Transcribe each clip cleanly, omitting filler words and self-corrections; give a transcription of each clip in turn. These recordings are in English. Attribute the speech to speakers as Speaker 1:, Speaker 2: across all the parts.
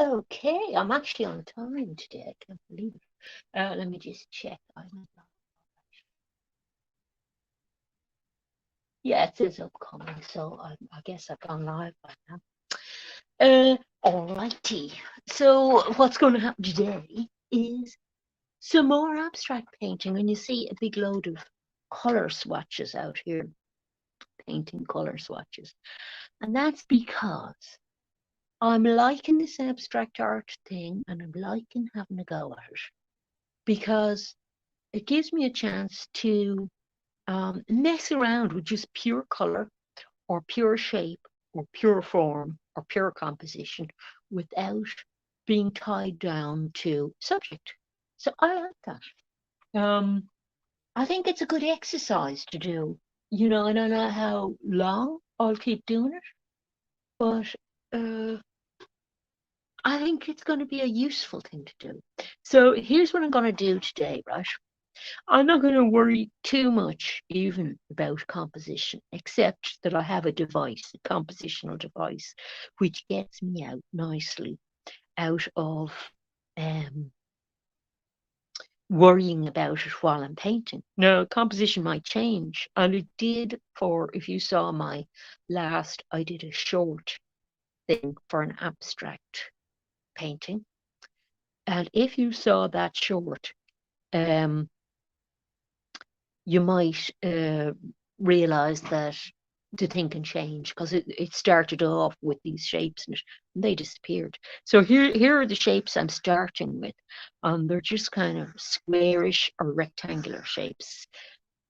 Speaker 1: Okay, I'm actually on time today. I can't believe it. Let me just check. Yeah, it says upcoming, so I guess I've gone live by now. Alrighty. So what's going to happen today is some more abstract painting, and you see a big load of color swatches out here, painting color swatches, and that's because I'm liking this abstract art thing, and I'm liking having a go at it because it gives me a chance to mess around with just pure color or pure shape or pure form or pure composition without being tied down to subject. So I like that. I think it's a good exercise to do. I don't know how long I'll keep doing it, but uh, I think it's going to be a useful thing to do. So here's what I'm going to do today, right? I'm not going to worry too much even about composition, except that I have a device, a compositional device, which gets me out nicely out of worrying about it while I'm painting. Now, composition might change, and it did if you saw my last, I did a short thing for an abstract painting. And if you saw that short, you might realize that the thing can change because it started off with these shapes and they disappeared. So here are the shapes I'm starting with. They're just kind of squarish or rectangular shapes.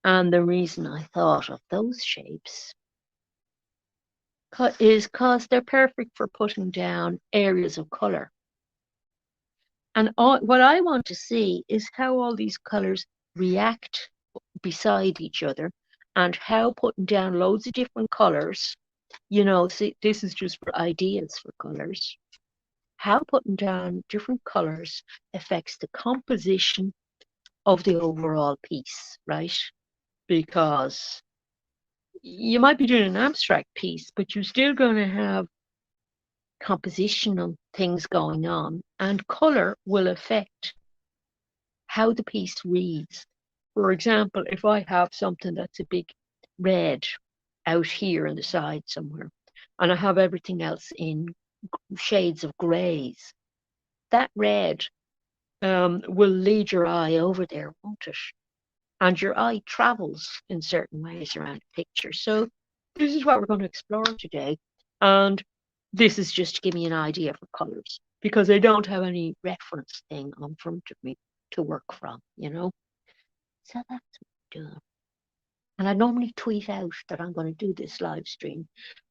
Speaker 1: And the reason I thought of those shapes is because they're perfect for putting down areas of color. And what I want to see is how all these colors react beside each other and how putting down loads of different colors, see, this is just for ideas for colors, how putting down different colors affects the composition of the overall piece, right? Because you might be doing an abstract piece, but you're still going to have compositional things going on, and color will affect how the piece reads. For example, if I have something that's a big red out here on the side somewhere, and I have everything else in shades of greys, that red will lead your eye over there, won't it? And your eye travels in certain ways around the picture. So this is what we're going to explore today. And this is just to give me an idea for colours, because I don't have any reference thing on front of me to work from, So that's what I'm doing. And I normally tweet out that I'm going to do this live stream,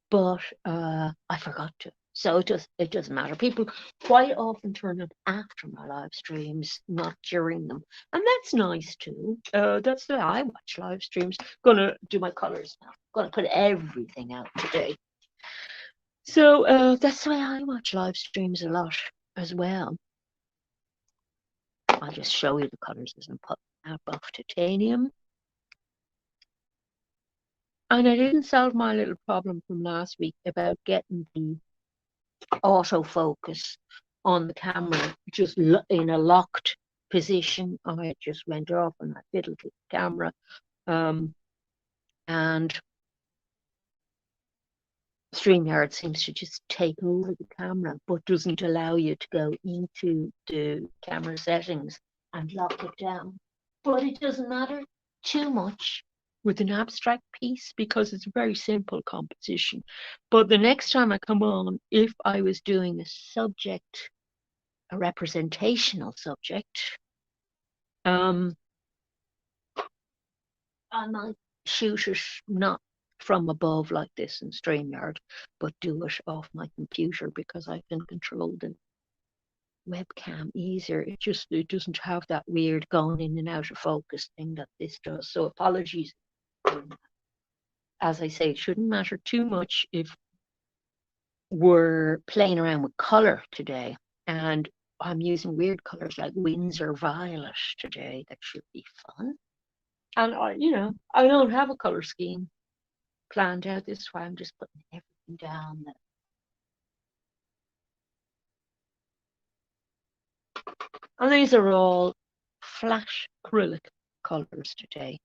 Speaker 1: but I forgot to. So it doesn't matter. People quite often turn up after my live streams, not during them. And that's nice too. That's the way I watch live streams. Gonna do my colours now. Gonna put everything out today. So that's the way I watch live streams a lot as well. I'll just show you the colours as I'm putting out buff titanium. And I didn't solve my little problem from last week about getting the autofocus on the camera just in a locked position. I just went off and I fiddled with the camera. And StreamYard seems to just take over the camera, but doesn't allow you to go into the camera settings and lock it down. But it doesn't matter too much with an abstract piece because it's a very simple composition. But the next time I come on, if I was doing a subject, a representational subject, I might shoot it not from above like this in StreamYard, but do it off my computer because I can control the webcam easier. It doesn't have that weird going in and out of focus thing that this does. So apologies. As I say, it shouldn't matter too much if we're playing around with color today. And I'm using weird colors like Windsor Violet today. That should be fun. And I don't have a color scheme planned out. This is why I'm just putting everything down. And these are all flat acrylic colours today.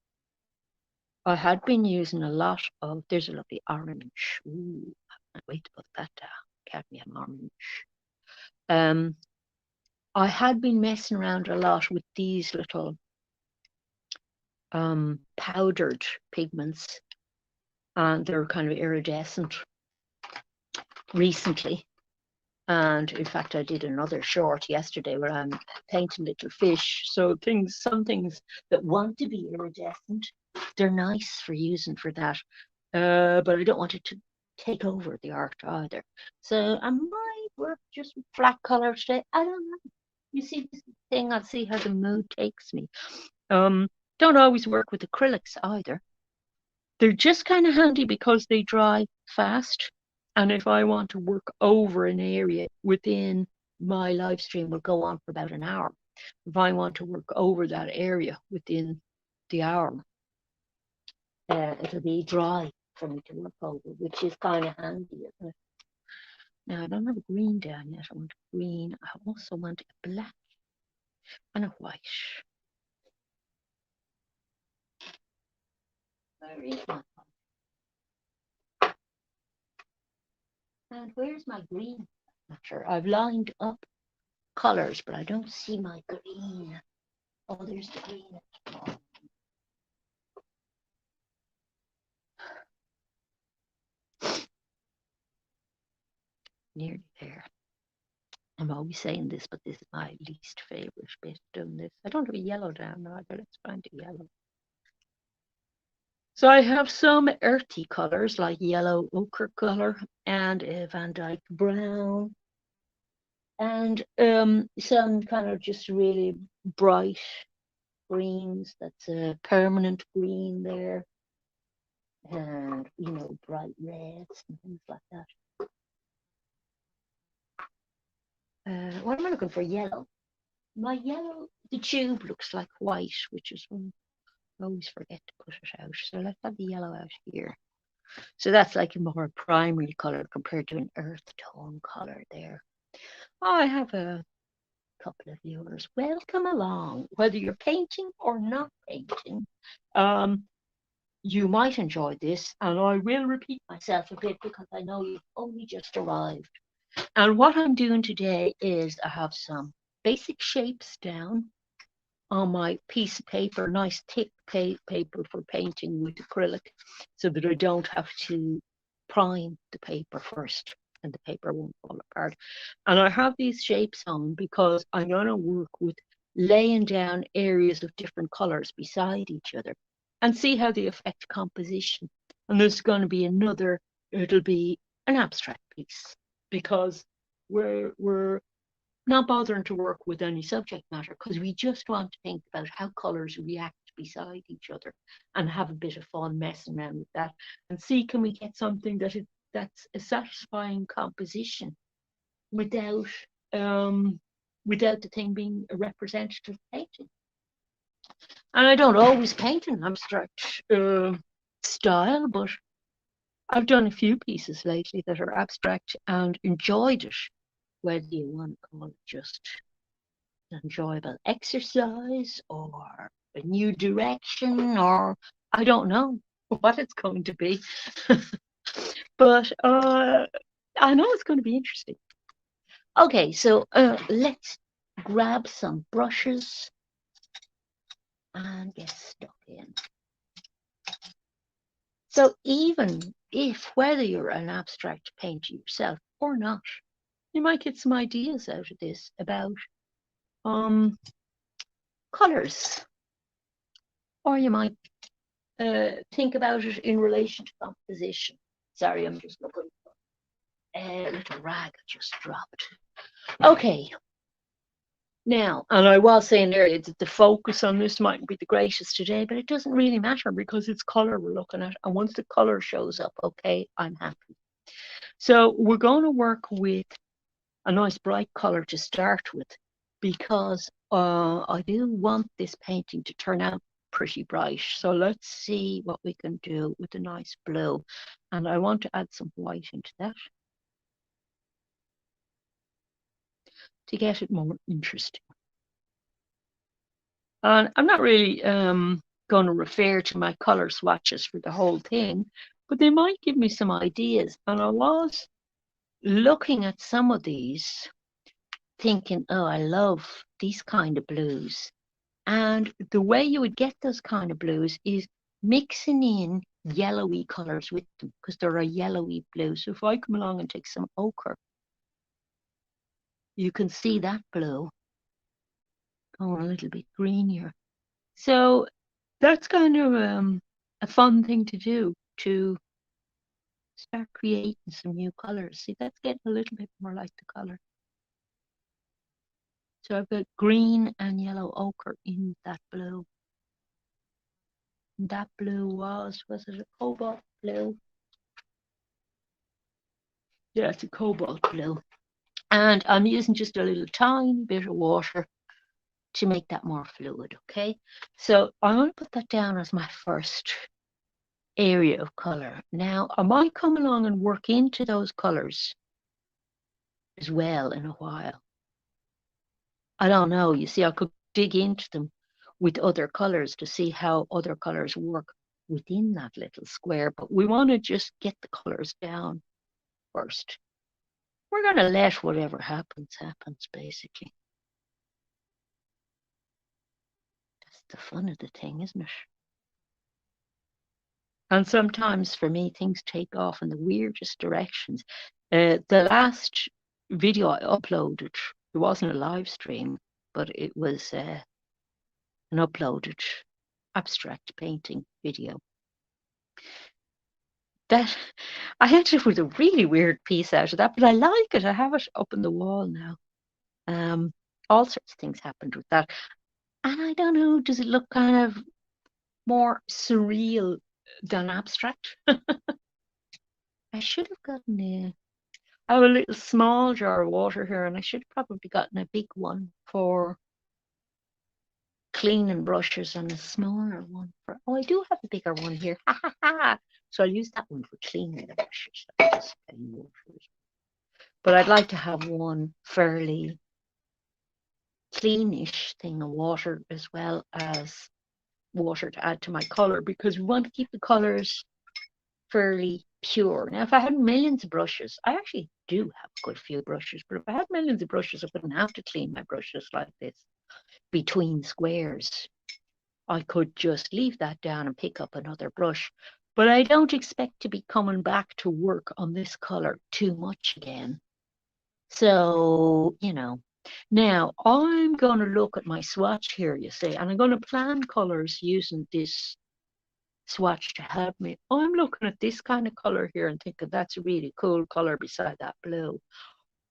Speaker 1: I had been using a lot of, there's a lovely orange. Ooh, I can't wait to put that down. Cadmium orange. I had been messing around a lot with these little powdered pigments, and they're kind of iridescent recently. And in fact, I did another short yesterday where I'm painting little fish. So some things that want to be iridescent, they're nice for using for that. But I don't want it to take over the art either. So I might work just with flat color today. I don't know. You see this thing, I'll see how the mood takes me. Don't always work with acrylics either. They're just kind of handy because they dry fast. And if I want to work over an area within my live stream, will go on for about an hour. If I want to work over that area within the hour, it'll be dry for me to work over, which is kind of handy, isn't it? Now, I don't have a green down yet. I want a green. I also want a black and a white. Where is my white? And where's my green? Not sure. I've lined up colors, but I don't see my green. Oh, there's the green. Nearly there. I'm always saying this, but this is my least favorite bit doing this. I don't have a yellow down either. Let's find a yellow. So I have some earthy colors like yellow ochre color and a Van Dyke brown, and some kind of just really bright greens. That's a permanent green there, and bright reds and things like that. What am I looking for? Yellow. My yellow, the tube looks like white, which is one I always forget to put it out. So let's have the yellow out here. So that's like a more primary color compared to an earth tone color there. Oh, I have a couple of viewers. Welcome along. Whether you're painting or not painting, you might enjoy this, and I will repeat myself a bit because I know you've only just arrived. And what I'm doing today is I have some basic shapes down on my piece of paper, nice thick paper for painting with acrylic, so that I don't have to prime the paper first and the paper won't fall apart. And I have these shapes on because I'm going to work with laying down areas of different colors beside each other and see how they affect composition. And there's going to be it'll be an abstract piece because we're not bothering to work with any subject matter because we just want to think about how colours react beside each other and have a bit of fun messing around with that and see can we get something that's a satisfying composition without the thing being a representative painting. And I don't always paint in abstract style, but I've done a few pieces lately that are abstract and enjoyed it, whether you want to call it just an enjoyable exercise or a new direction, or I don't know what it's going to be. But I know it's going to be interesting. Okay, so let's grab some brushes and get stuck in. So even if, whether you're an abstract painter yourself or not, you might get some ideas out of this about colors, or you might think about it in relation to composition. Sorry, I'm just looking for a little rag I just dropped. Okay. Now, and I was saying earlier that the focus on this mightn't be the greatest today, but it doesn't really matter because it's color we're looking at. And once the color shows up, okay, I'm happy. So we're going to work with a nice bright color to start with because I do want this painting to turn out pretty bright. So let's see what we can do with a nice blue. And I want to add some white into that to get it more interesting. And I'm not really going to refer to my color swatches for the whole thing, but they might give me some ideas. And I was looking at some of these, thinking, oh, I love these kind of blues. And the way you would get those kind of blues is mixing in yellowy colors with them, because they're a yellowy blue. So if I come along and take some ochre, you can see that blue going a little bit greenier. So that's kind of a fun thing to do, to start creating some new colors. See, that's getting a little bit more like the color. So I've got green and yellow ochre in that blue. And that blue was it a cobalt blue? Yeah, it's a cobalt blue. And I'm using just a little tiny bit of water to make that more fluid, okay? So I'm going to put that down as my first area of color. Now, I might come along and work into those colors as well in a while. I don't know. You see, I could dig into them with other colors to see how other colors work within that little square, but we want to just get the colors down first. We're going to let whatever happens, basically. That's the fun of the thing, isn't it? And sometimes for me, things take off in the weirdest directions. The last video I uploaded, it wasn't a live stream, but it was an uploaded abstract painting video. That I ended up with a really weird piece out of that, but I like it. I have it up on the wall now. All sorts of things happened with that. And I don't know, does it look kind of more surreal than abstract? I should have gotten I have a little small jar of water here, and I should have probably gotten a big one for cleaning brushes and a smaller one for. Oh, I do have a bigger one here. So I'll use that one for cleaning the brushes. But I'd like to have one fairly cleanish thing of water as well as water to add to my color, because we want to keep the colors fairly pure. Now, if I had millions of brushes, I actually do have quite a few brushes, but if I had millions of brushes, I wouldn't have to clean my brushes like this between squares. I could just leave that down and pick up another brush. But I don't expect to be coming back to work on this color too much again. So, now I'm going to look at my swatch here, you see, and I'm going to plan colors using this swatch to help me. I'm looking at this kind of color here and thinking that's a really cool color beside that blue.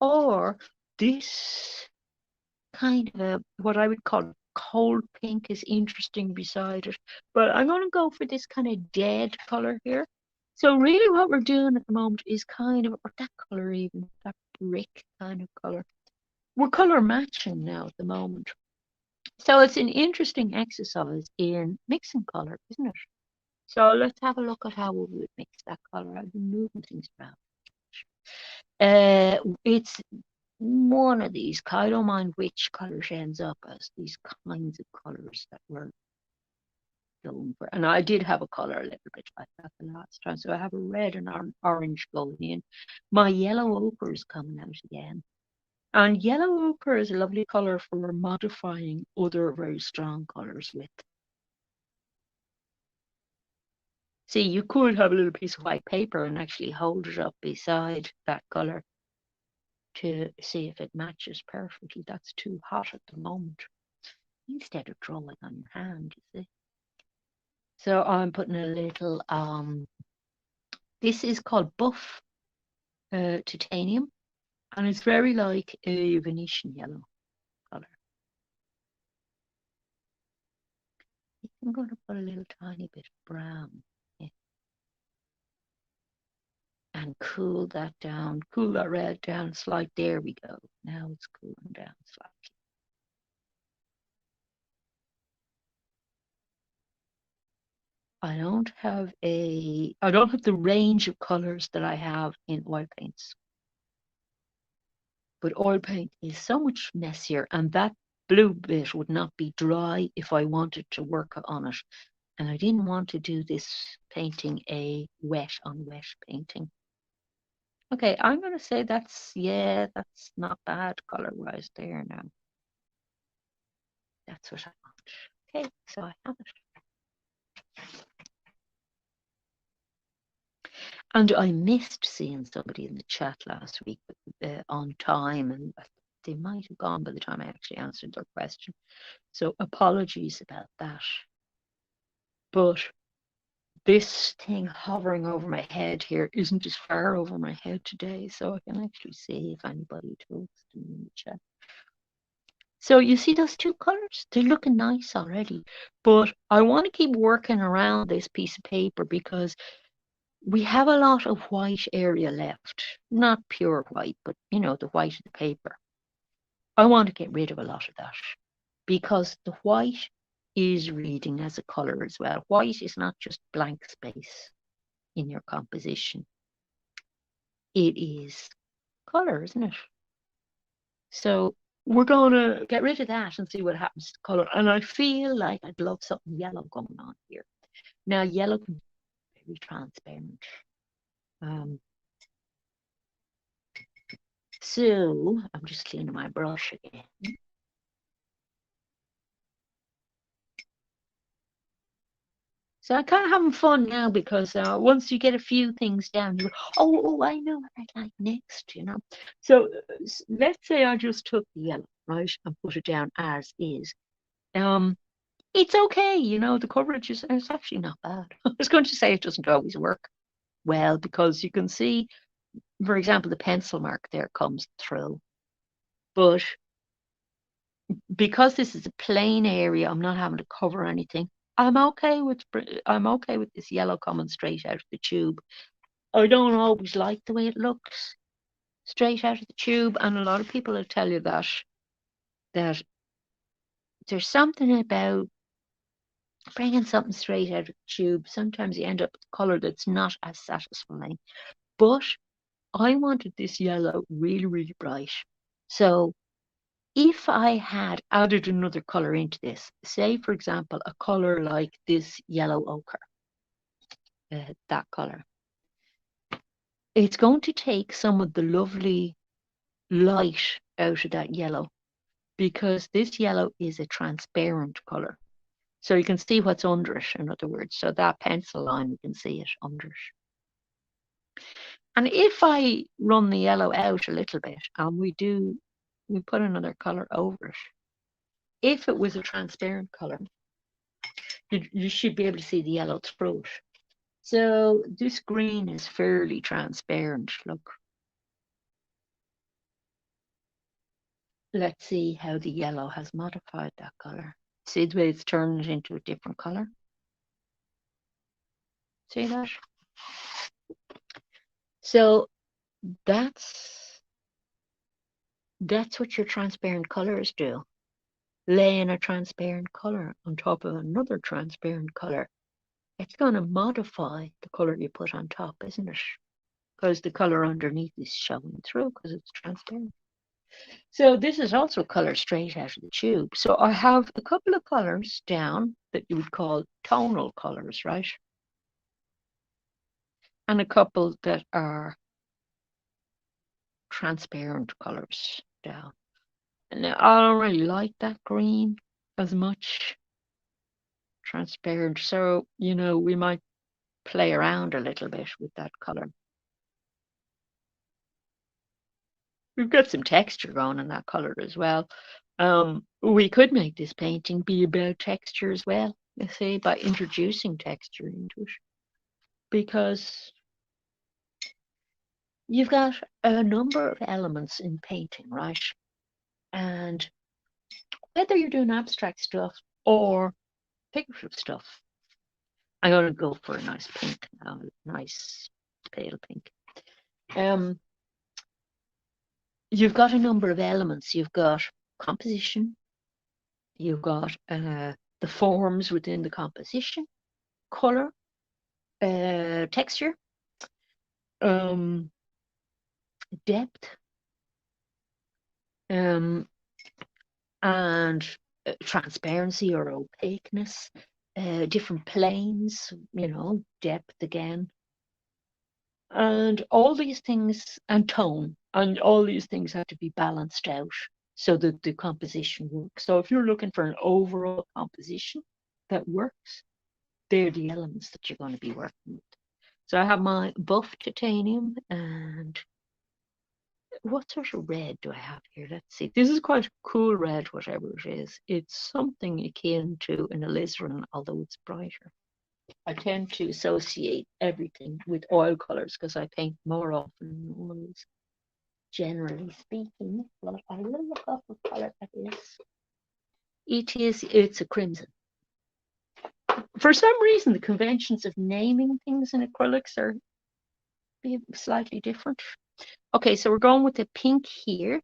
Speaker 1: Or this kind of what I would call cold pink is interesting beside it. But I'm going to go for this kind of dead color here. So really what we're doing at the moment is kind of, or that color even, that brick kind of color. We're color matching now at the moment. So it's an interesting exercise in mixing color, isn't it? So let's have a look at how we would mix that color. I've been moving things around. It's one of these. I don't mind which color it ends up as. These kinds of colors that we're going for. And I did have a color a little bit like that the last time. So I have a red and orange going in. My yellow ochre is coming out again. And yellow ochre is a lovely color for modifying other very strong colors with. See, you could have a little piece of white paper and actually hold it up beside that color to see if it matches perfectly. That's too hot at the moment. Instead of drawing on your hand, you see. So I'm putting a little, this is called buff titanium, and it's very like a Venetian yellow color. I'm going to put a little tiny bit of brown in and cool that down, cool that red down slightly. There we go. Now it's cooling down slightly. I don't have the range of colors that I have in oil paints. But oil paint is so much messier, and that blue bit would not be dry if I wanted to work on it. And I didn't want to do this painting a wet on wet painting. Okay, I'm going to say that's not bad color-wise there now. That's what I want. Okay, so I have it. And I missed seeing somebody in the chat last week on time, and they might have gone by the time I actually answered their question. So apologies about that. But this thing hovering over my head here isn't as far over my head today, so I can actually see if anybody talks to me in the chat. So you see those two colors? They're looking nice already. But I want to keep working around this piece of paper because we have a lot of white area left. Not pure white, but you know, the white of the paper. I want to get rid of a lot of that because the white is reading as a color as well. White is not just blank space in your composition. It is color, isn't it? So we're going to get rid of that and see what happens to color. And I feel like I'd love something yellow going on here. Now, yellow can be very transparent. So I'm just cleaning my brush again. So I'm kind of having fun now because once you get a few things down, you go, oh, I know what I'd like next, you know. So let's say I just took the yellow, right, and put it down as is. It's okay, you know, the coverage is it's actually not bad. I was going to say it doesn't always work well because you can see, for example, the pencil mark there comes through. But because this is a plain area, I'm not having to cover anything. I'm okay with this yellow coming straight out of the tube. I don't always like the way it looks straight out of the tube, and a lot of people will tell you that there's something about bringing something straight out of the tube. Sometimes you end up with a color that's not as satisfying. But I wanted this yellow really, really bright. So if I had added another color into this, say for example, a color like this yellow ochre, that color, it's going to take some of the lovely light out of that yellow because this yellow is a transparent color. So you can see what's under it, in other words. So that pencil line, you can see it under it. And if I run the yellow out a little bit and we put another color over it, if it was a transparent color, you should be able to see the yellow through it. So this green is fairly transparent, look. Let's see how the yellow has modified that color. See the way it's turned it into a different color? See that? So that's what your transparent colors do. Laying a transparent color on top of another transparent color, it's going to modify the color you put on top, isn't it? Because the color underneath is showing through because it's transparent. So this is also color straight out of the tube. So I have a couple of colors down that you would call tonal colors, right? And a couple that are transparent colors down. And I don't really like that green as much. Transparent. So, you know, we might play around a little bit with that color. We've got some texture going in that color as well. We could make this painting be about texture as well, you see, by introducing texture into it. Because you've got a number of elements in painting, right? And whether you're doing abstract stuff or figurative stuff, I'm going to go for a nice pink now, nice pale pink. You've got a number of elements. You've got composition, you've got the forms within the composition, color, texture, depth, and transparency or opaqueness, different planes, you know, depth again, and all these things, and tone, and all these things have to be balanced out so that the composition works. So if you're looking for an overall composition that works, they're the elements that you're going to be working with. So I have my buff titanium, and what sort of red do I have here? Let's see. This is quite a cool red, whatever it is. It's something akin to an alizarin, although it's brighter. I tend to associate everything with oil colours because I paint more often than oils, generally speaking. But I will look up what colour that is. It's a crimson. For some reason, the conventions of naming things in acrylics are slightly different. Okay, so we're going with the pink here.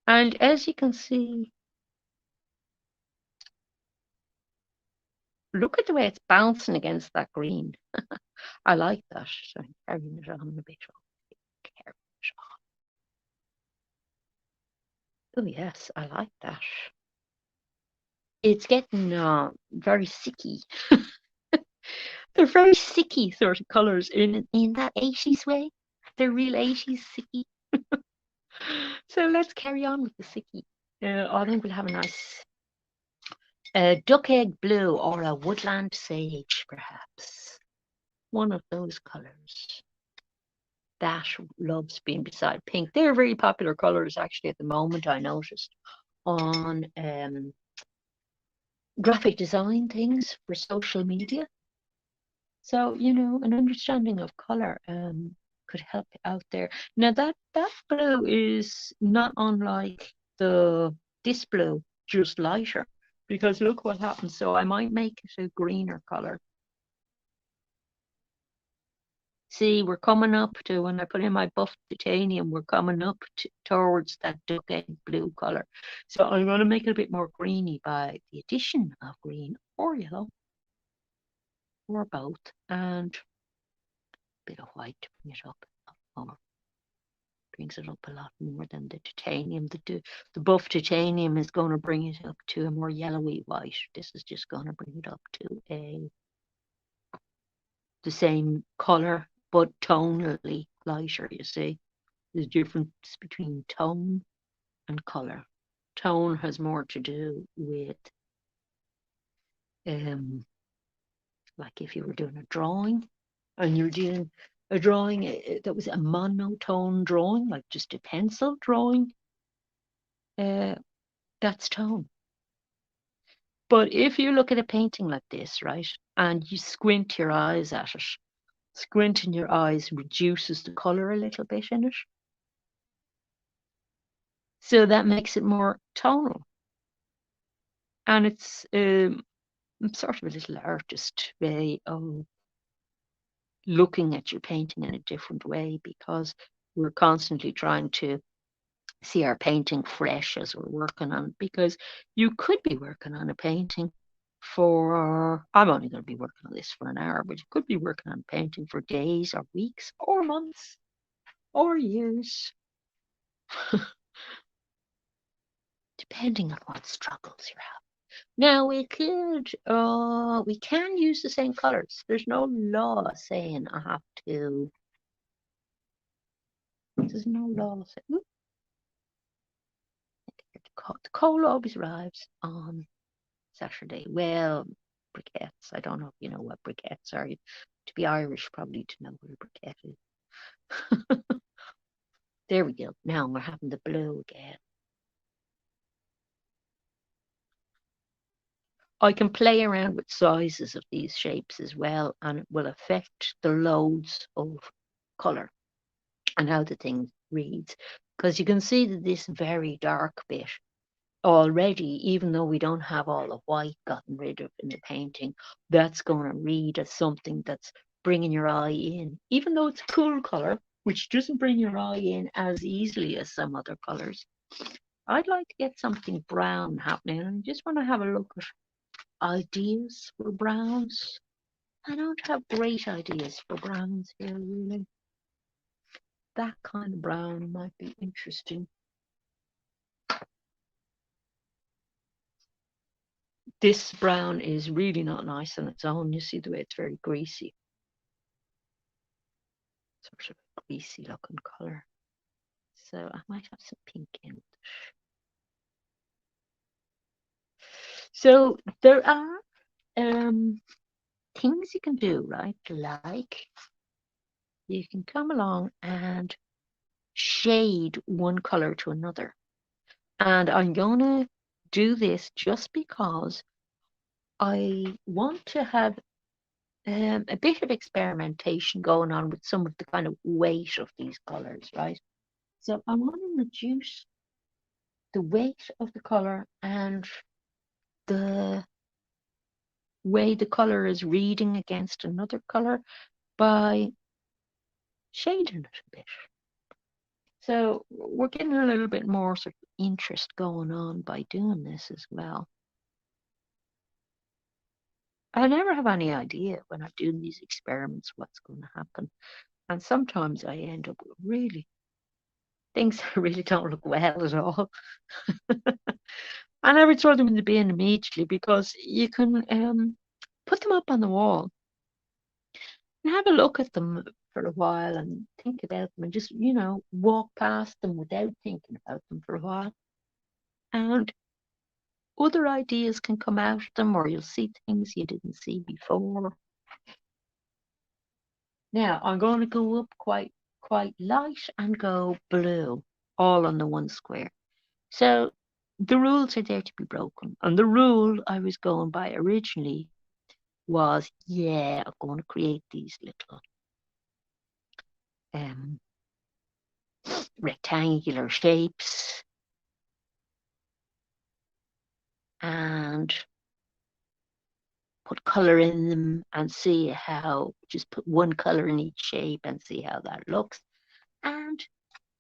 Speaker 1: And as you can see, look at the way it's bouncing against that green. I like that. So I'm carrying it on a bit. Oh yes, I like that. It's getting very sicky. They're very sicky sort of colours in that 80s way. They're real 80s sicky. So let's carry on with the sicky. I think we'll have a nice duck egg blue or a woodland sage, perhaps. One of those colours. That loves being beside pink. They're very popular colours actually at the moment, I noticed, on graphic design things for social media. So, you know, an understanding of colour could help out there. Now that blue is not unlike this blue, just lighter, because look what happens. So I might make it a greener colour. See, we're coming up to, when I put in my buff titanium, we're coming up towards that duck egg blue colour. So I'm going to make it a bit more greeny by the addition of green or yellow, or both, and a bit of white to bring it up. Brings it up a lot more than the titanium. The buff titanium is going to bring it up to a more yellowy white. This is just going to bring it up to the same colour, but tonally lighter, you see. There's a difference between tone and colour. Tone has more to do with, like if you were doing a drawing and you're doing a drawing that was a monotone drawing, like just a pencil drawing, that's tone. But if you look at a painting like this, right, and you squint your eyes at it, squinting your eyes reduces the colour a little bit in it. So that makes it more tonal. And it's sort of a little artist way of looking at your painting in a different way, because we're constantly trying to see our painting fresh as we're working on it, because you could be working on a painting for, I'm only going to be working on this for an hour, but you could be working on a painting for days or weeks or months or years, depending on what struggles you're having. Now we can use the same colors. There's no law saying I have to. There's no law saying. The coal always arrives on Saturday. Well, briquettes. I don't know if you know what briquettes are. To be Irish, probably to know what a briquette is. There we go. Now we're having the blue again. I can play around with sizes of these shapes as well, and it will affect the loads of colour and how the thing reads. Because you can see that this very dark bit already, even though we don't have all the white gotten rid of in the painting, that's going to read as something that's bringing your eye in, even though it's a cool colour, which doesn't bring your eye in as easily as some other colours. I'd like to get something brown happening, and I just want to have a look at ideas for browns. I don't have great ideas for browns here, really. That kind of brown might be interesting. This brown is really not nice on its own. You see the way it's very greasy. Sort of a greasy looking colour. So I might have some pink in it. So there are things you can do, right? Like you can come along and shade one colour to another. And I'm going to do this just because I want to have a bit of experimentation going on with some of the kind of weight of these colours, right? So I want to reduce the weight of the colour and the way the colour is reading against another colour by shading it a bit. So we're getting a little bit more sort of interest going on by doing this as well. I never have any idea when I'm doing these experiments what's going to happen. And sometimes I end up with really things that really don't look well at all. I never throw them in the bin immediately because you can put them up on the wall and have a look at them for a while and think about them and just, walk past them without thinking about them for a while. And other ideas can come out of them, or you'll see things you didn't see before. Now I'm going to go up quite light and go blue, all on the one square. So the rules are there to be broken. And the rule I was going by originally was, I'm going to create these little rectangular shapes and put colour in them and see how, just put one colour in each shape and see how that looks. And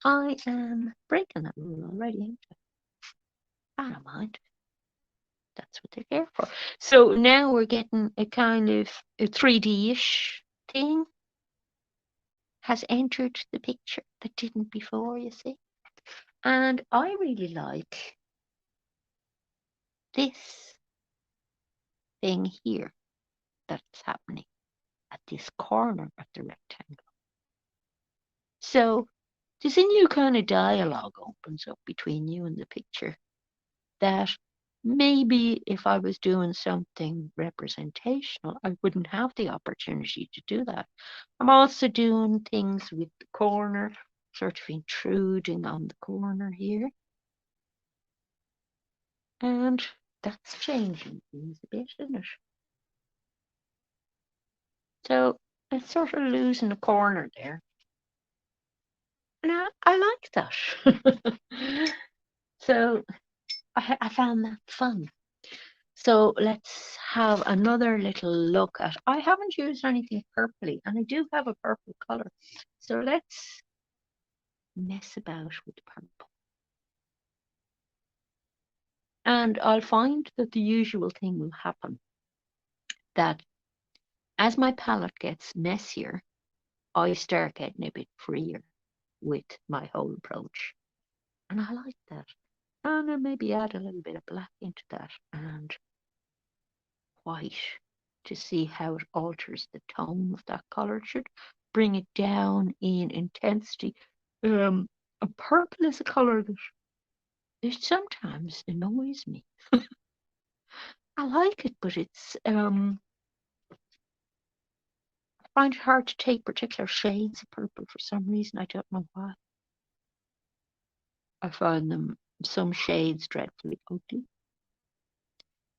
Speaker 1: I am breaking that rule already. I don't mind. That's what they're there for. So now we're getting a kind of a 3D-ish thing has entered the picture that didn't before, you see. And I really like this thing here that's happening at this corner of the rectangle. So there's a new kind of dialogue opens up between you and the picture that maybe if I was doing something representational, I wouldn't have the opportunity to do that. I'm also doing things with the corner, sort of intruding on the corner here. And that's changing things a bit, isn't it? So it's sort of losing a corner there. And I like that. So I found that fun. So let's have another little look at, I haven't used anything purpley, and I do have a purple colour. So let's mess about with purple. And I'll find that the usual thing will happen, that as my palette gets messier, I start getting a bit freer with my whole approach. And I like that. And then maybe add a little bit of black into that and white to see how it alters the tone of that colour. It should bring it down in intensity. A purple is a colour that it sometimes annoys me. I like it, but it's I find it hard to take particular shades of purple for some reason. I don't know why. I find them some shades dreadfully ugly.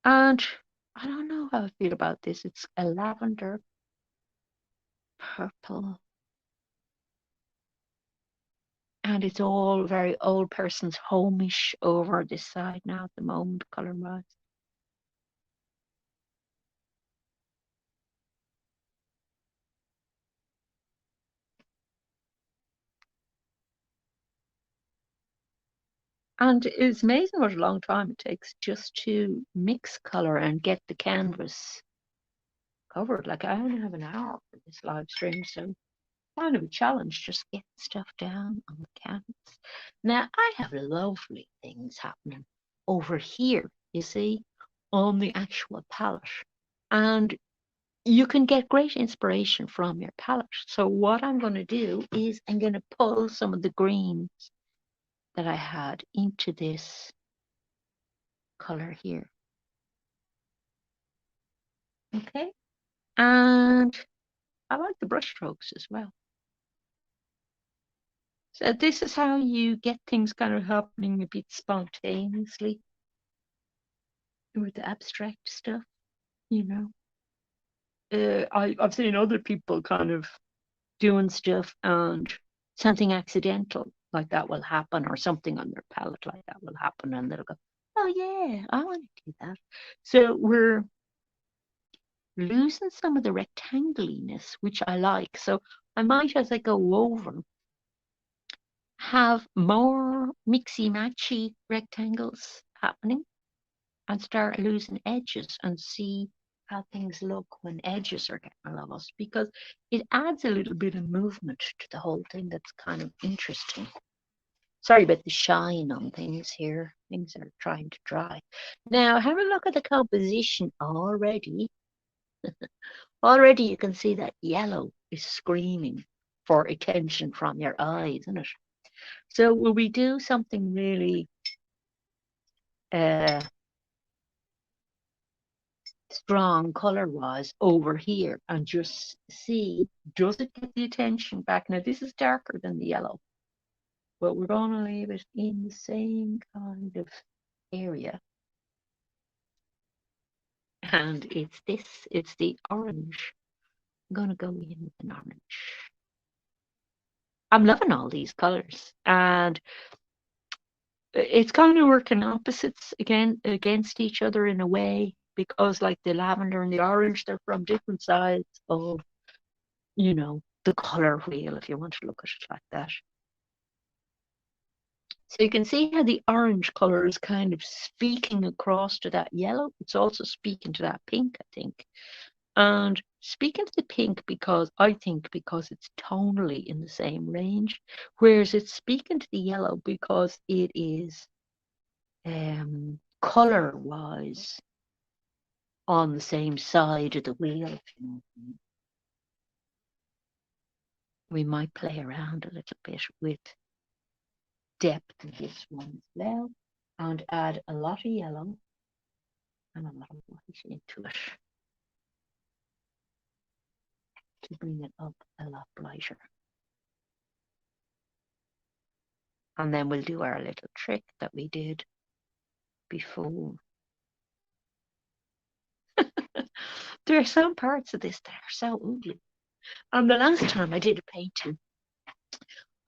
Speaker 1: And I don't know how I feel about this. It's a lavender purple. And it's all very old person's homish over this side now at the moment, colour wise. And it's amazing what a long time it takes just to mix colour and get the canvas covered. Like I only have an hour for this live stream, so kind of a challenge just getting stuff down on the canvas. Now I have lovely things happening over here, you see, on the actual palette. And you can get great inspiration from your palette. So what I'm going to do is I'm going to pull some of the greens that I had into this color here. Okay. And I like the brush strokes as well. So this is how you get things kind of happening a bit spontaneously with the abstract stuff, you know. I've seen other people kind of doing stuff and something accidental like that will happen, or something on their palette like that will happen, and they'll go, oh yeah, I want to do that. So we're losing some of the rectangliness, which I like. So I might, as I go over, have more mixy matchy rectangles happening and start losing edges and see how things look when edges are getting lost, because it adds a little bit of movement to the whole thing that's kind of interesting. Sorry about the shine on things here. Things are trying to dry. Now have a look at the composition already. Already you can see that yellow is screaming for attention from your eyes, isn't it? So will we do something really strong color-wise over here and just see, does it get the attention back? Now this is darker than the yellow, but we're going to leave it in the same kind of area. And it's this, it's the orange. I'm going to go in with an orange. I'm loving all these colors, and it's kind of working opposites again against each other in a way, because like the lavender and the orange, they're from different sides of, you know, the color wheel, if you want to look at it like that. So you can see how the orange color is kind of speaking across to that yellow. It's also speaking to that pink, I think. And speaking to the pink, because I think because it's tonally in the same range, whereas it's speaking to the yellow because it is color-wise on the same side of the wheel, if you know what I mean. We might play around a little bit with depth of this one as well, and add a lot of yellow and a lot of white into it to bring it up a lot brighter. And then we'll do our little trick that we did before. There are some parts of this that are so ugly. And the last time I did a painting,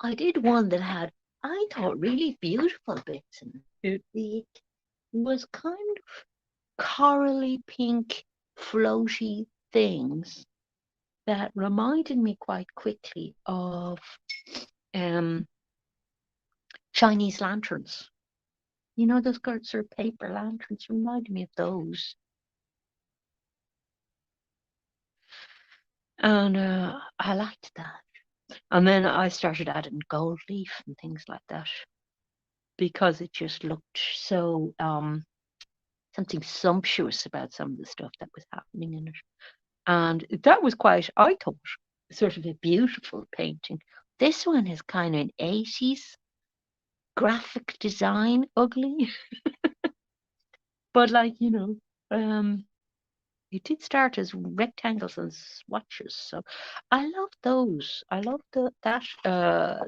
Speaker 1: I did one that had, I thought, really beautiful bits in it. It was kind of corally pink, floaty things that reminded me quite quickly of Chinese lanterns. You know, those sort of paper lanterns reminded me of those. And I liked that. And then I started adding gold leaf and things like that, because it just looked so something sumptuous about some of the stuff that was happening in it. And that was quite, I thought, sort of a beautiful painting. This one is kind of an 80s graphic design, ugly. But like, you know, it did start as rectangles and swatches. So I love those. I love that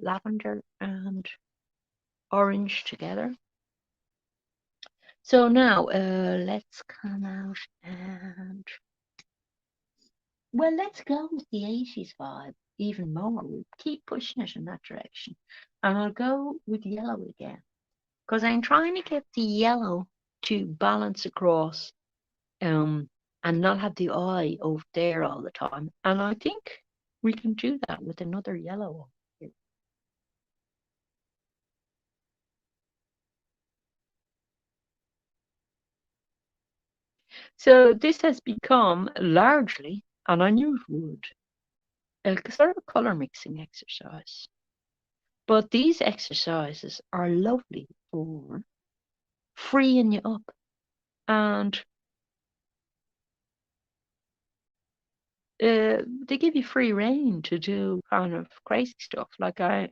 Speaker 1: lavender and orange together. So now let's come out and, well, let's go with the 80s vibe even more. We'll keep pushing it in that direction. And I'll go with yellow again, because I'm trying to get the yellow to balance across and not have the eye over there all the time. And I think we can do that with another yellow. So this has become largely, and I knew it would, a sort of a color mixing exercise. But these exercises are lovely for freeing you up and they give you free reign to do kind of crazy stuff. Like I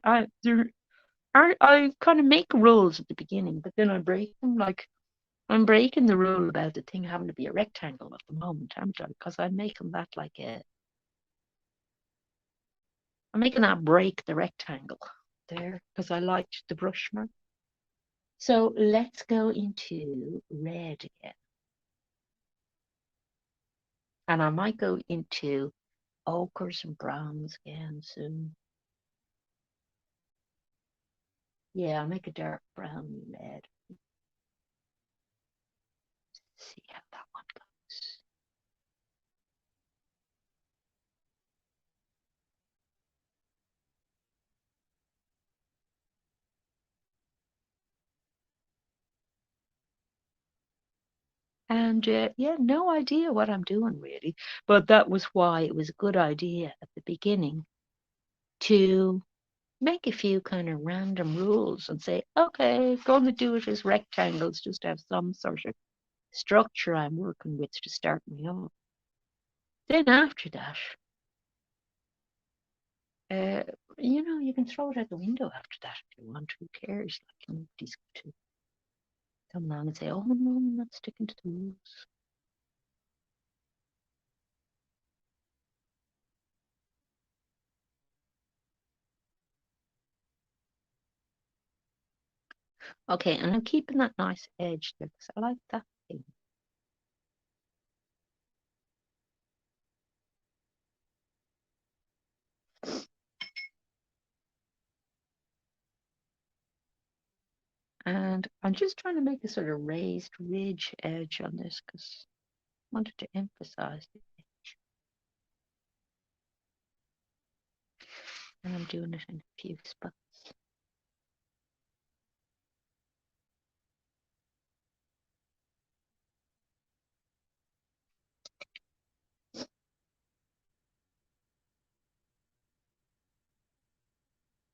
Speaker 1: kind of make rules at the beginning, but then I break them. Like I'm breaking the rule about the thing having to be a rectangle at the moment, haven't I? Because I'm making that like I'm making that break the rectangle there because I liked the brush mark. So let's go into red again. And I might go into ochres and browns again soon. Yeah, I'll make a dark brown red. See how that one goes. And yeah, no idea what I'm doing really. But that was why it was a good idea at the beginning to make a few kind of random rules and say, okay, going to do it as rectangles, just have some sort of structure I'm working with to start me off. Then after that, uh, you can throw it out the window after that if you want. Who cares? Like nobody's going to come along and say, oh no, I'm not sticking to the rules. Okay, and I'm keeping that nice edge there because I like that thing. And I'm just trying to make a sort of raised ridge edge on this because I wanted to emphasize the edge. And I'm doing it in a few spots.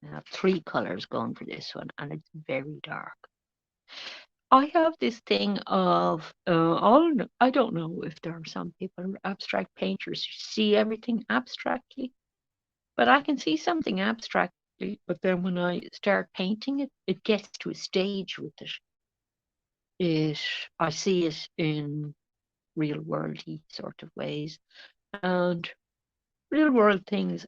Speaker 1: I have three colors going for this one, and it's very dark. I have this thing of I don't know if there are some people, abstract painters, who see everything abstractly, but I can see something abstractly, but then when I start painting it, it gets to a stage with it. I see it in real worldy sort of ways, and real world things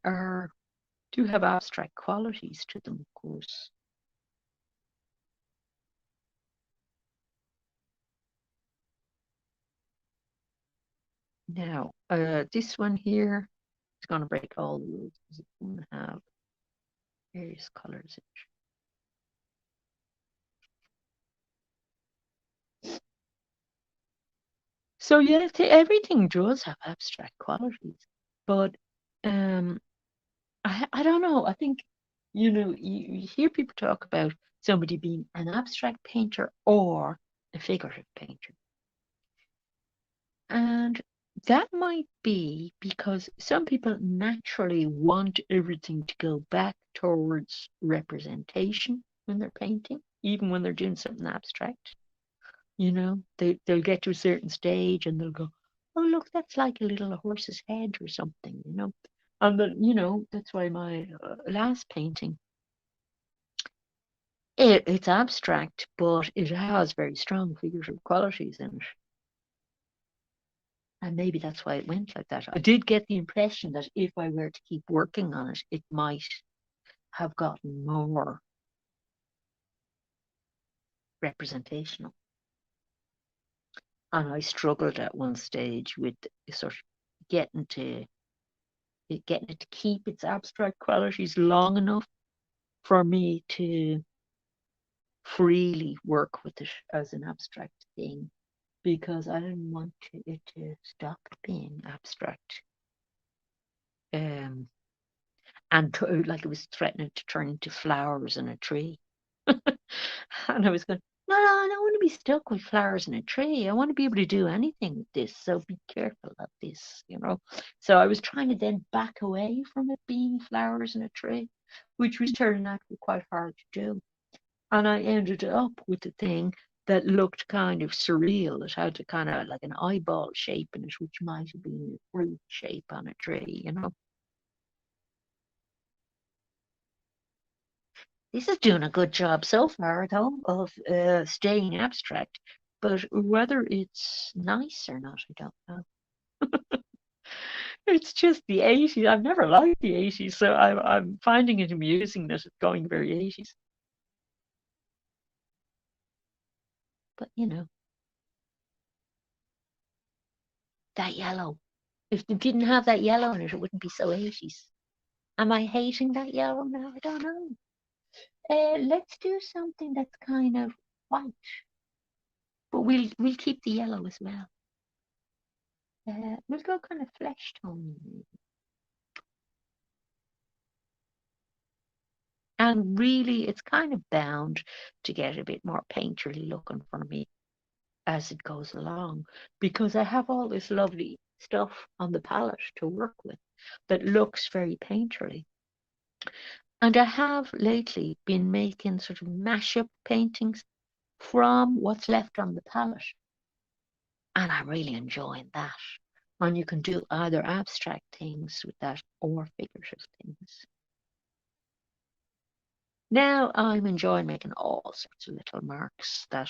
Speaker 1: do have abstract qualities to them, of course. Now, this one here is going to break all the rules because it's going to have various colors. So yeah, everything does have abstract qualities, but um, I don't know. I think you hear people talk about somebody being an abstract painter or a figurative painter, and that might be because some people naturally want everything to go back towards representation when they're painting, even when they're doing something abstract. They'll get to a certain stage and they'll go, oh look, that's like a little horse's head or something. And then that's why my last painting, it's abstract, but it has very strong figurative qualities in it. And maybe that's why it went like that. I did get the impression that if I were to keep working on it, it might have gotten more representational. And I struggled at one stage with sort of getting to getting it to keep its abstract qualities long enough for me to freely work with it as an abstract thing because I didn't want it to stop being abstract. Um, and like it was threatening to turn into flowers in a tree. And I was going, no, no, I don't want to be stuck with flowers in a tree. I want to be able to do anything with this. So be careful of this. So I was trying to then back away from it being flowers in a tree, which was turning out to be quite hard to do. And I ended up with the thing that looked kind of surreal. It had a kind of like an eyeball shape in it, which might have been a fruit shape on a tree, you know. This is doing a good job so far, though, of staying abstract. But whether it's nice or not, I don't know. It's just the 80s. I've never liked the 80s, so I'm finding it amusing that it's going very 80s. But, you know, that yellow. If it didn't have that yellow in it, it wouldn't be so 80s. Am I hating that yellow now? I don't know. Let's do something that's kind of white, but we'll keep the yellow as well. We'll go kind of flesh tone. And really, it's kind of bound to get a bit more painterly looking for me as it goes along, because I have all this lovely stuff on the palette to work with that looks very painterly. And I have lately been making sort of mashup paintings from what's left on the palette. And I'm really enjoying that. And you can do either abstract things with that or figurative things. Now I'm enjoying making all sorts of little marks that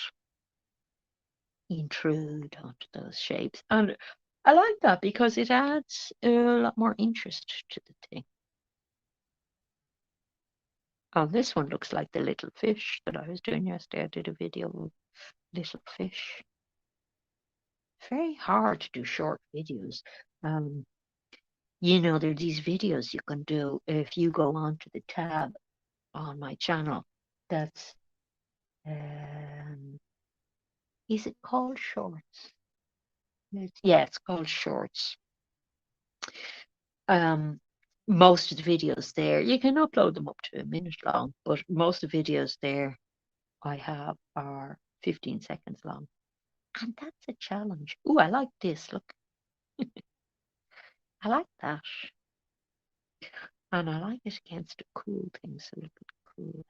Speaker 1: intrude onto those shapes. And I like that because it adds a lot more interest to the thing. Oh, this one looks like the little fish that I was doing yesterday. I did a video of little fish. Very hard to do short videos. You know, there are these videos you can do if you go onto the tab on my channel. That's, is it called Shorts? Yeah, it's called Shorts. Most of the videos there, you can upload them up to a minute long, but most of the videos there I have are 15 seconds long. And that's a challenge. Oh, I like this. Look, I like that. And I like it against the cool things a little bit cool.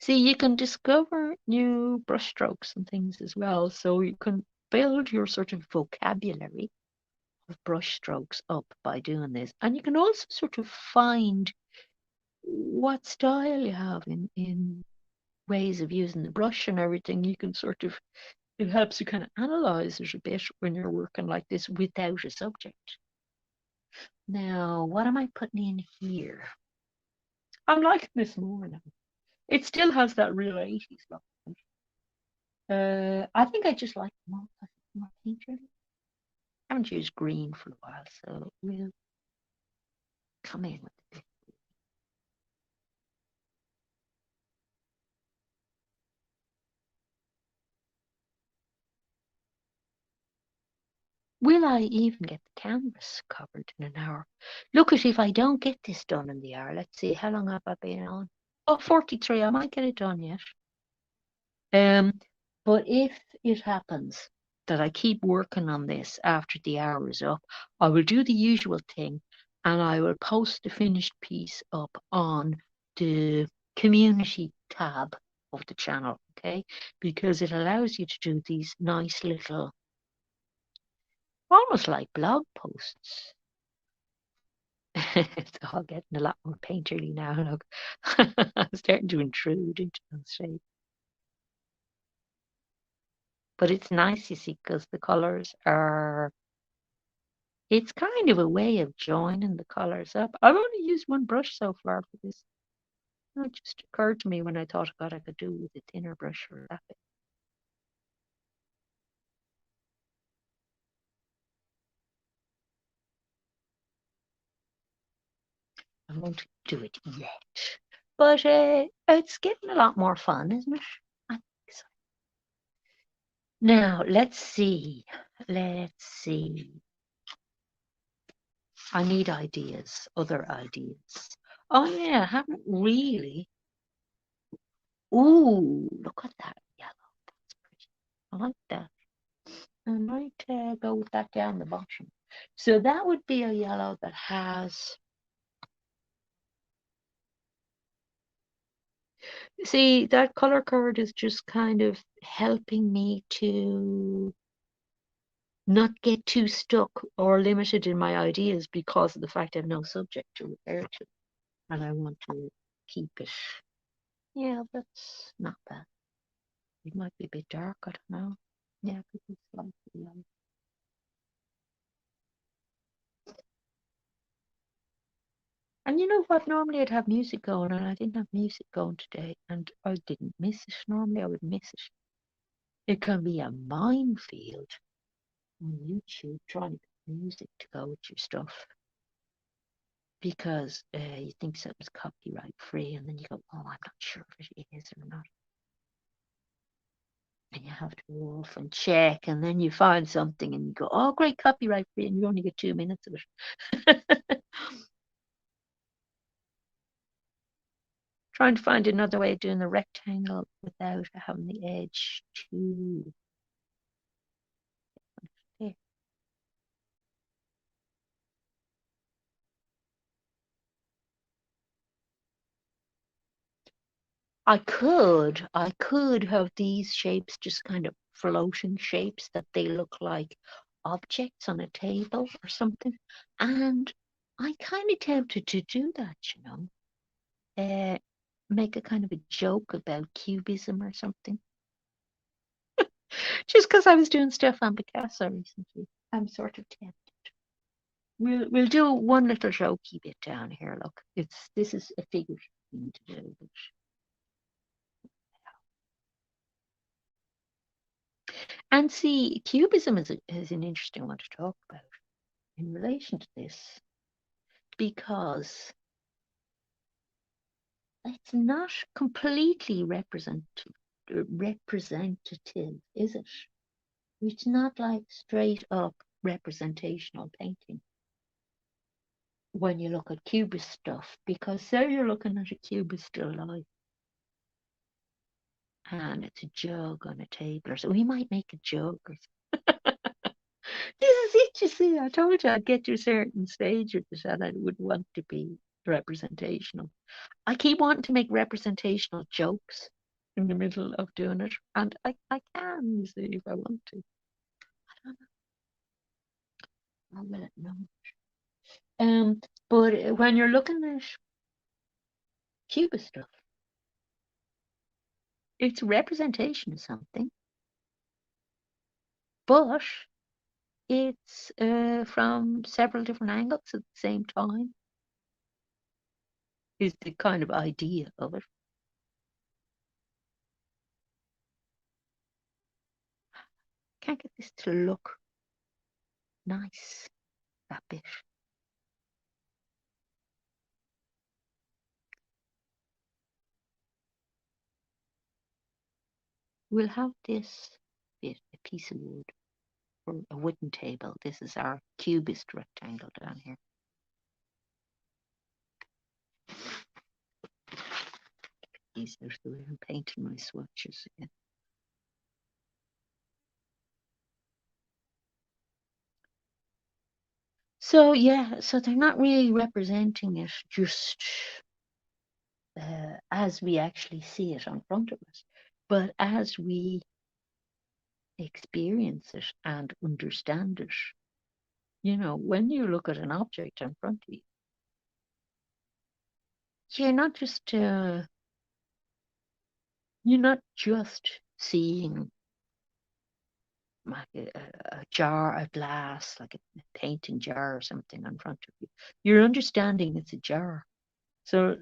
Speaker 1: See, you can discover new brushstrokes and things as well. So you can build your sort of vocabulary of brushstrokes up by doing this. And you can also sort of find what style you have in ways of using the brush and everything. You can sort of, it helps you kind of analyze it a bit when you're working like this without a subject. Now, what am I putting in here? I'm liking this more now. It still has that real 80s look. I think I just like more painterly. I haven't used green for a while, so we'll come in with it. Will I even get the canvas covered in an hour? Look at if I don't get this done in the hour. Let's see, how long have I been on? Oh, 43. I might get it done yet. But if it happens that I keep working on this after the hour is up, I will do the usual thing and I will post the finished piece up on the community tab of the channel, okay? Because it allows you to do these nice little, almost like blog posts. It's all getting a lot more painterly now. Look, I'm starting to intrude into those shapes. But it's nice, you see, because the colors are, it's kind of a way of joining the colors up. I've only used one brush so far for this. It just occurred to me when I thought, God, I could do with a thinner brush for that bit. I won't do it yet. But it's getting a lot more fun, isn't it? I think so. Now, let's see. Let's see. I need ideas, other ideas. Oh, yeah, I haven't really. Ooh, look at that yellow. That's pretty. I like that. I might go with that down the bottom. So that would be a yellow that has, See, that color card is just kind of helping me to not get too stuck or limited in my ideas because of the fact I have no subject to refer to. And I want to keep it. Yeah, that's not bad. It might be a bit dark, I don't know. Yeah, it could be slightly light. And you know what? Normally I'd have music going, and I didn't have music going today, and I didn't miss it. Normally I would miss it. It can be a minefield on YouTube trying to get music to go with your stuff because you think something's copyright free, and then you go, "Oh, I'm not sure if it is or not," and you have to go off and check, and then you find something, and you go, "Oh, great, copyright free," and you only get 2 minutes of it. Trying to find another way of doing the rectangle without having the edge too. Okay. I could have these shapes just kind of floating shapes that they look like objects on a table or something. And I kind of tempted to do that, you know. Uh, make a kind of a joke about cubism or something. Just because I was doing stuff on Picasso recently. I'm sort of tempted. We'll do one little jokey bit down here. Look, this is a figure thing to do. And see, cubism is an interesting one to talk about in relation to this because it's not completely representative, is it? It's not like straight up representational painting when you look at cubist stuff, because say you're looking at a cubist still life and it's a jug on a table, or so we might make a jug or this is it, you see. I told you I'd get to a certain stage with it and I would want to be representational. I keep wanting to make representational jokes in the middle of doing it, and I can, you see, if I want to. I don't know. I will know. But when you're looking at Cuba stuff, it's a representation of something, but it's from several different angles at the same time, is the kind of idea of it. Can't get this to look nice, that bit. We'll have this bit, a piece of wood, or a wooden table. This is our cubist rectangle down here. These are the way I'm painting my swatches again. So yeah, so they're not really representing it just as we actually see it on front of us, but as we experience it and understand it. You know, when you look at an object in front of you, you're not just uh, you're not just seeing like a jar, a glass, like a painting jar or something in front of you. You're understanding it's a jar. So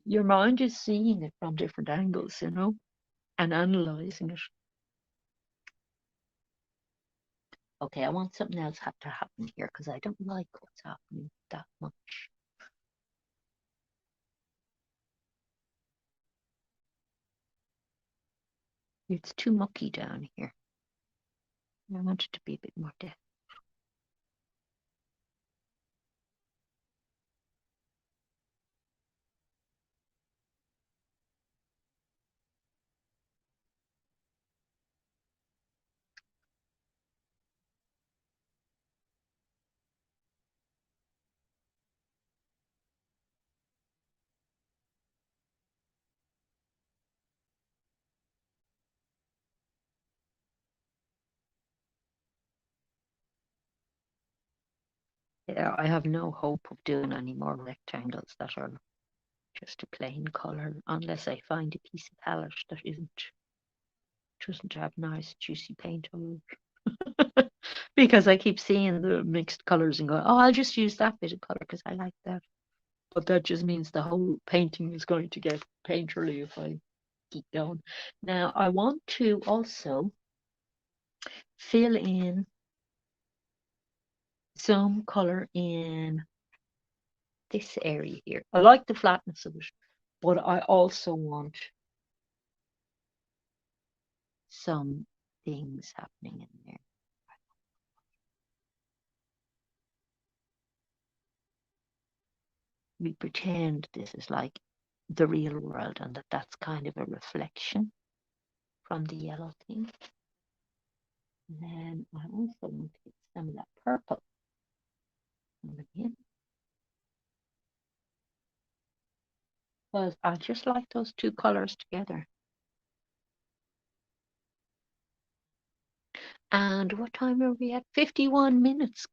Speaker 1: your mind is seeing it from different angles, you know, and analyzing it. Okay, I want something else to happen here because I don't like what's happening that much. It's too mucky down here. I want it to be a bit more depth. Yeah, I have no hope of doing any more rectangles that are just a plain colour, unless I find a piece of palette that doesn't have nice juicy paint on it. Because I keep seeing the mixed colours and go, oh, I'll just use that bit of colour because I like that. But that just means the whole painting is going to get painterly if I keep going. Now I want to also fill in some colour in this area here. I like the flatness of it, but I also want some things happening in there. We pretend this is like the real world and that that's kind of a reflection from the yellow thing. And then I also want to get some of that purple coming in, because I just like those two colours together. And what time are we at? 51 minutes.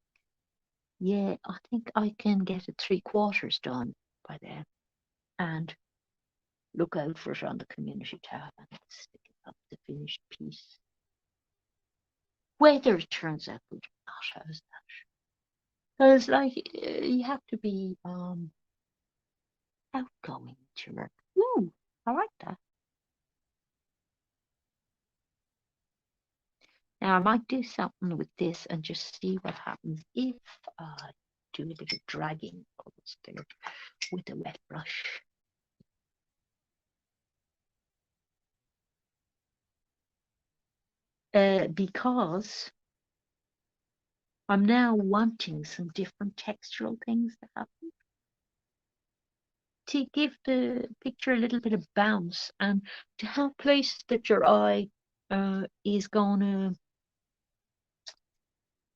Speaker 1: Yeah, I think I can get it 3/4 done by then. And look out for it on the community tab and stick it up the finished piece. Whether it turns out good or not, how's that? Because like you have to be outgoing to your work. Ooh, I like that. Now I might do something with this and just see what happens if I do a bit of dragging across there with a wet brush. Because I'm now wanting some different textural things to happen to give the picture a little bit of bounce and to have places that your eye is going to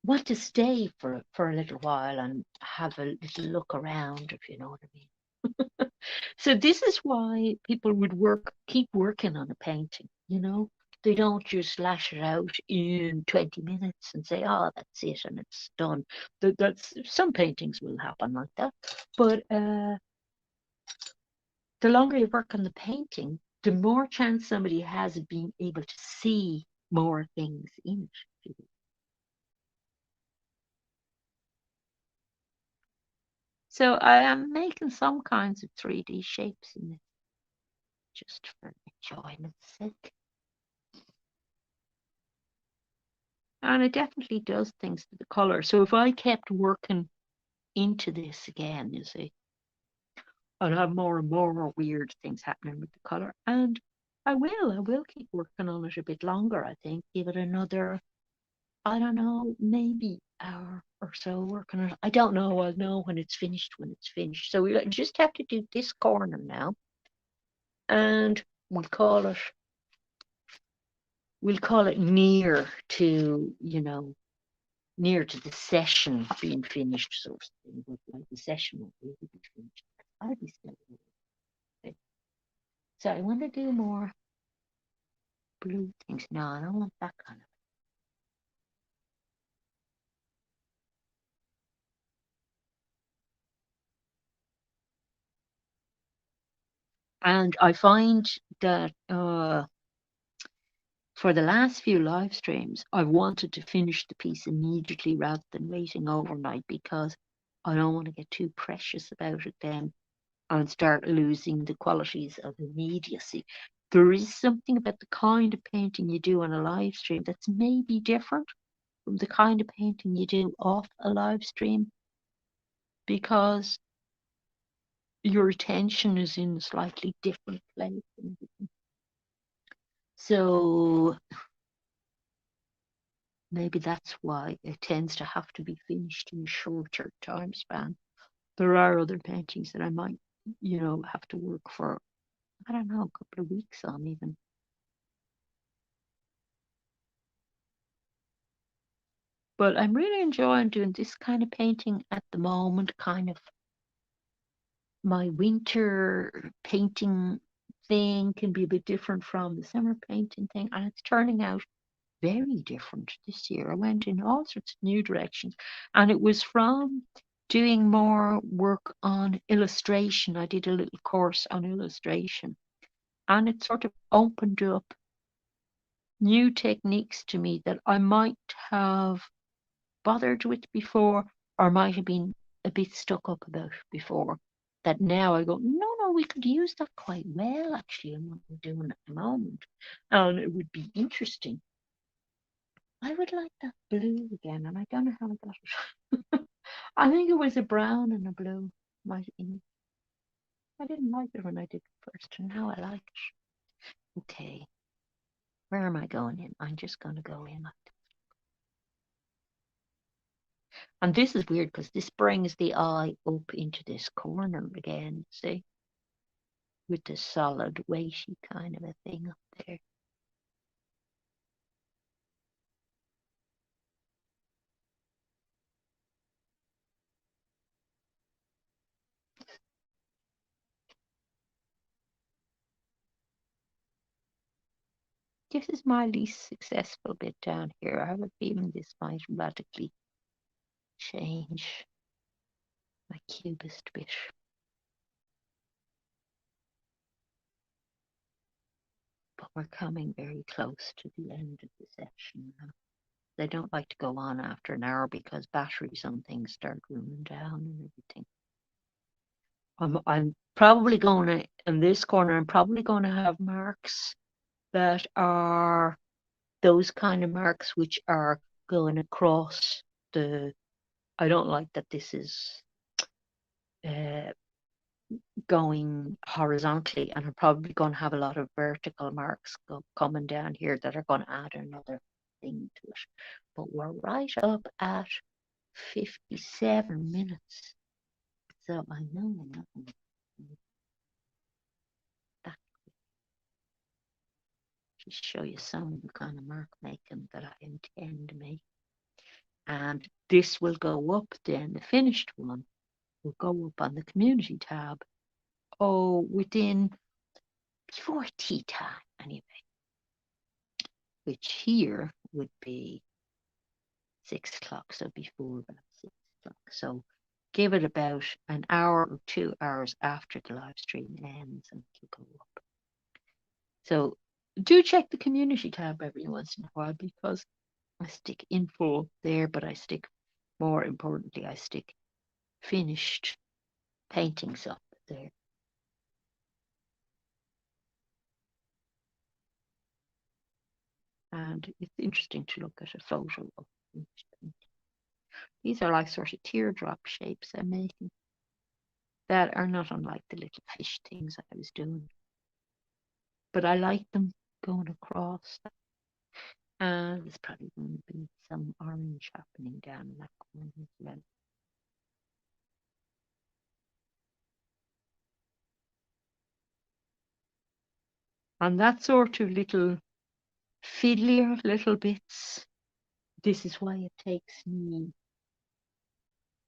Speaker 1: want to stay for a little while and have a little look around, if you know what I mean. So this is why people would keep working on a painting, you know. They don't just slash it out in 20 minutes and say, oh, that's it and it's done. That's some paintings will happen like that. But the longer you work on the painting, the more chance somebody has of being able to see more things in it. So I am making some kinds of 3D shapes in it, just for enjoyment's sake. And it definitely does things to the colour. So if I kept working into this again, you see, I'd have more and more weird things happening with the colour. And I will keep working on it a bit longer, I think. Give it another, I don't know, maybe hour or so working on it. I don't know. I'll know when it's finished So we just have to do this corner now. And we'll call it near to, near to the session being finished, sort of thing. But like the session will really be finished. I'll be still. So I want to do more blue things. No, I don't want that kind of. And I find that for the last few live streams, I wanted to finish the piece immediately rather than waiting overnight because I don't want to get too precious about it then and start losing the qualities of immediacy. There is something about the kind of painting you do on a live stream that's maybe different from the kind of painting you do off a live stream because your attention is in a slightly different place. So maybe that's why it tends to have to be finished in a shorter time span. There are other paintings that I might, have to work for, I don't know, a couple of weeks on even. But I'm really enjoying doing this kind of painting at the moment, kind of my winter painting thing can be a bit different from the summer painting thing, and it's turning out very different this year. I went in all sorts of new directions, and it was from doing more work on illustration. I did a little course on illustration, and it sort of opened up new techniques to me that I might have bothered with before, or might have been a bit stuck up about before. That now I go, no, no, we could use that quite well actually in what we're doing at the moment. And it would be interesting. I would like that blue again, and I don't know how I got it. I think it was a brown and a blue. Might have been. I didn't like it when I did it first, and now I like it. Okay, where am I going in? I'm just going to go in like this. And this is weird because this brings the eye up into this corner again, see? With the solid, weighty kind of a thing up there. This is my least successful bit down here. I have a feeling this might radically change my cubist bit. But we're coming very close to the end of the session now. They don't like to go on after an hour because batteries on things start running down and everything. I'm probably going to, in this corner, I'm probably going to have marks that are those kind of marks which are going across the, I don't like that this is uh, going horizontally, and I'm probably going to have a lot of vertical marks coming down here that are going to add another thing to it. But we're right up at 57 minutes. So I know I'm not going to that just show you some of the kind of mark making that I intend to make. And this will go up then, the finished one will go up on the community tab. Oh, within before tea time anyway, which here would be 6 o'clock, so before about 6 o'clock. So give it about an hour or 2 hours after the live stream ends and it'll go up. So do check the community tab every once in a while because I stick info there, but I stick, more importantly, I stick finished paintings up there. And it's interesting to look at a photo of finished painting. These are like sort of teardrop shapes I'm making that are not unlike the little fish things I was doing. But I like them going across. And there's probably going to be some orange happening down in that corner as well. And that sort of little fiddlier little bits, this is why it takes me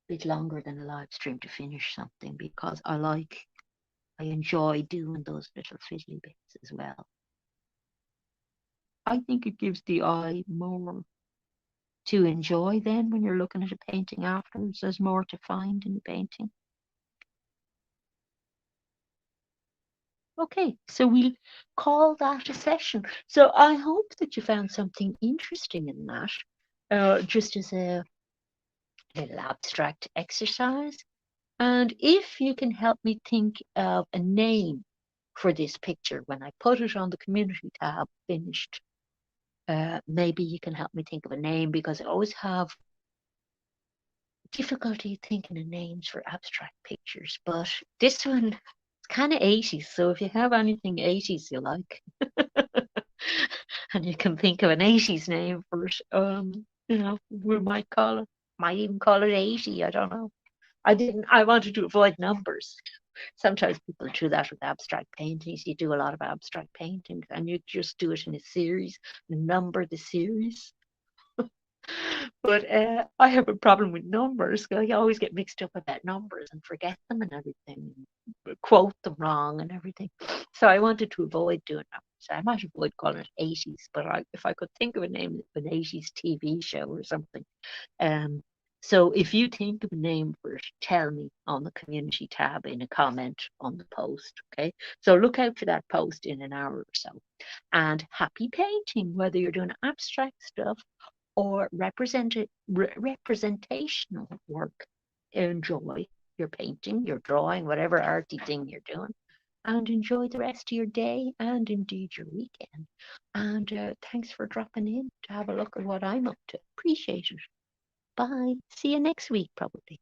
Speaker 1: a bit longer than a live stream to finish something, because I enjoy doing those little fiddly bits as well. I think it gives the eye more to enjoy then when you're looking at a painting afterwards. There's more to find in the painting. Okay, so we'll call that a session. So I hope that you found something interesting in that, just as a little abstract exercise. And if you can help me think of a name for this picture when I put it on the community tab finished, maybe you can help me think of a name, because I always have difficulty thinking of names for abstract pictures. But this one is kind of 80s, so if you have anything 80s you like, and you can think of an 80s name for it, we might even call it 80. I don't know. I wanted to avoid numbers. Sometimes people do that with abstract paintings. You do a lot of abstract paintings and you just do it in a series, number the series. But I have a problem with numbers. I always get mixed up about numbers and forget them and everything, quote them wrong and everything. So I wanted to avoid doing that. So I might avoid calling it 80s, but if I could think of a name of an 80s TV show or something, So if you think of a name for it, tell me on the community tab in a comment on the post. Okay. So look out for that post in an hour or so. And happy painting, whether you're doing abstract stuff or representational work. Enjoy your painting, your drawing, whatever arty thing you're doing, and enjoy the rest of your day and indeed your weekend. And thanks for dropping in to have a look at what I'm up to. Appreciate it. Bye. See you next week, probably.